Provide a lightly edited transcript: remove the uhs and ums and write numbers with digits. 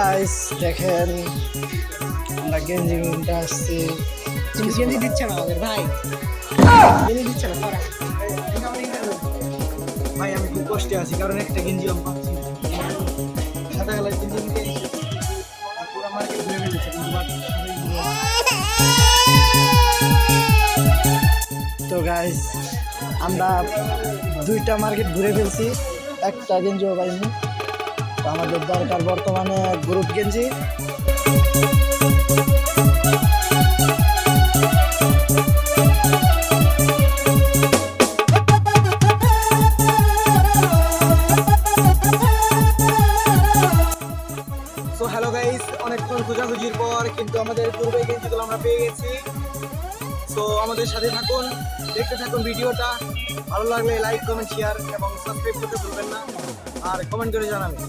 Guys দেখেন আমরা গেঞ্জি কিনতে আসছি। গেঞ্জি দিচ্ছে না আমাদের ভাই, গেঞ্জি দিচ্ছে না তারা। ভাই আমি খুব কষ্টে আছি কারণ একটা গেঞ্জি আমি পাচ্ছি না। সাদা কালার গেঞ্জি নিতে এসেছি, পুরো মার্কেট ঘুরে ফেলেছে কিন্তু তো গাইস আমরা 2টা মার্কেট ঘুরে ফেলছি, একটা গেঞ্জিও পাইনি। তো আমাদের দরকার বর্তমানে গ্রুপ গেঞ্জি। সো হ্যালো গাইস, অনেকক্ষণ খোঁজাখুঁজির পর কিন্তু আমাদের গ্রুপের গেঞ্জিগুলো আমরা পেয়ে গেছি। সো আমাদের সাথে থাকুন, দেখতে থাকুন ভিডিওটা। ভালো লাগলে লাইক কমেন্ট শেয়ার এবং সাবস্ক্রাইব করতে ভুলবেন না, আর কমেন্ট করে জানাবেন।